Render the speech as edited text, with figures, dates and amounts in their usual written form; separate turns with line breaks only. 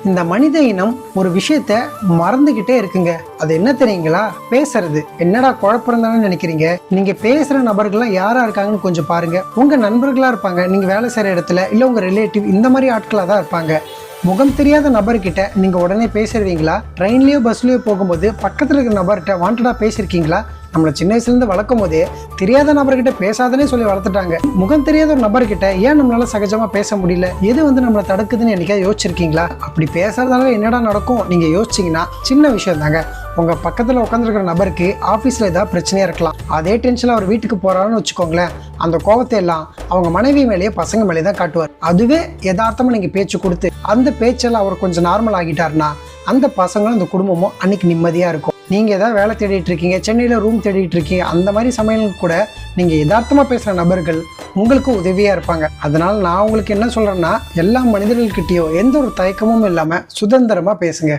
இந்த மனித இனம் ஒரு விஷயத்த மறந்துகிட்டே இருக்குங்க. அது என்ன தெரியுங்களா? பேசுறது. என்னடா குழப்பம் நினைக்கிறீங்க? நீங்க பேசுற நபர்கள்லாம் யாரா இருக்காங்கன்னு கொஞ்சம் பாருங்க. உங்க நண்பர்களா இருப்பாங்க, நீங்க வேலை செய்யற இடத்துல, இல்ல உங்க ரிலேட்டிவ், இந்த மாதிரி ஆட்களா தான் இருப்பாங்க. முகம் தெரியாத நபர்கிட்ட நீங்க உடனே பேசுறீங்களா? ட்ரெயின்லயோ பஸ்லயோ போகும்போது பக்கத்துல இருக்கிற நபர்கிட்ட வாண்டடா பேசியிருக்கீங்களா? நம்மளை சின்ன வயசுல இருந்து வளர்க்கும் போதே தெரியாத நபர்கிட்ட பேசாதனே சொல்லி வளர்த்துட்டாங்க. முகம் தெரியாத ஒரு நபர்கிட்ட ஏன் நம்மளால சகஜமா பேச முடியல? எது நம்மளை தடுக்குதுன்னு என்னைக்கா யோசிச்சிருக்கீங்களா? அப்படி பேசுறதால என்னடா நடக்கும் நீங்க யோசிச்சீங்கன்னா சின்ன விஷயம் தாங்க. உங்க பக்கத்துல உட்காந்துருக்கிற நபருக்கு ஆபீஸ்ல ஏதாவது பிரச்சனையா இருக்கலாம். அதே டென்ஷன்ல அவர் வீட்டுக்கு போறாருன்னு வச்சுக்கோங்களேன். அந்த கோபத்தை எல்லாம் அவங்க மனைவி மேலேயே பசங்க மேலே தான் காட்டுவார். அதுவே யதார்த்தமா நீங்க பேச்சு கொடுத்து அந்த பேச்செல்லாம் அவர் கொஞ்சம் நார்மல் ஆகிட்டாருன்னா அந்த பசங்களும் அந்த குடும்பமும் அன்னைக்கு நிம்மதியா இருக்கும். நீங்க ஏதாவது வேலை தேடிட்டு இருக்கீங்க, சென்னையில ரூம் தேடிட்டு இருக்கீங்க, அந்த மாதிரி சமையலுக்கு கூட நீங்க யதார்த்தமா பேசுற நபர்கள் உங்களுக்கு உதவியா இருப்பாங்க. அதனால நான் உங்களுக்கு என்ன சொல்றேன்னா, எல்லா மனிதர்கள்கிட்டயும் எந்த ஒரு தயக்கமும் இல்லாம சுதந்திரமா பேசுங்க.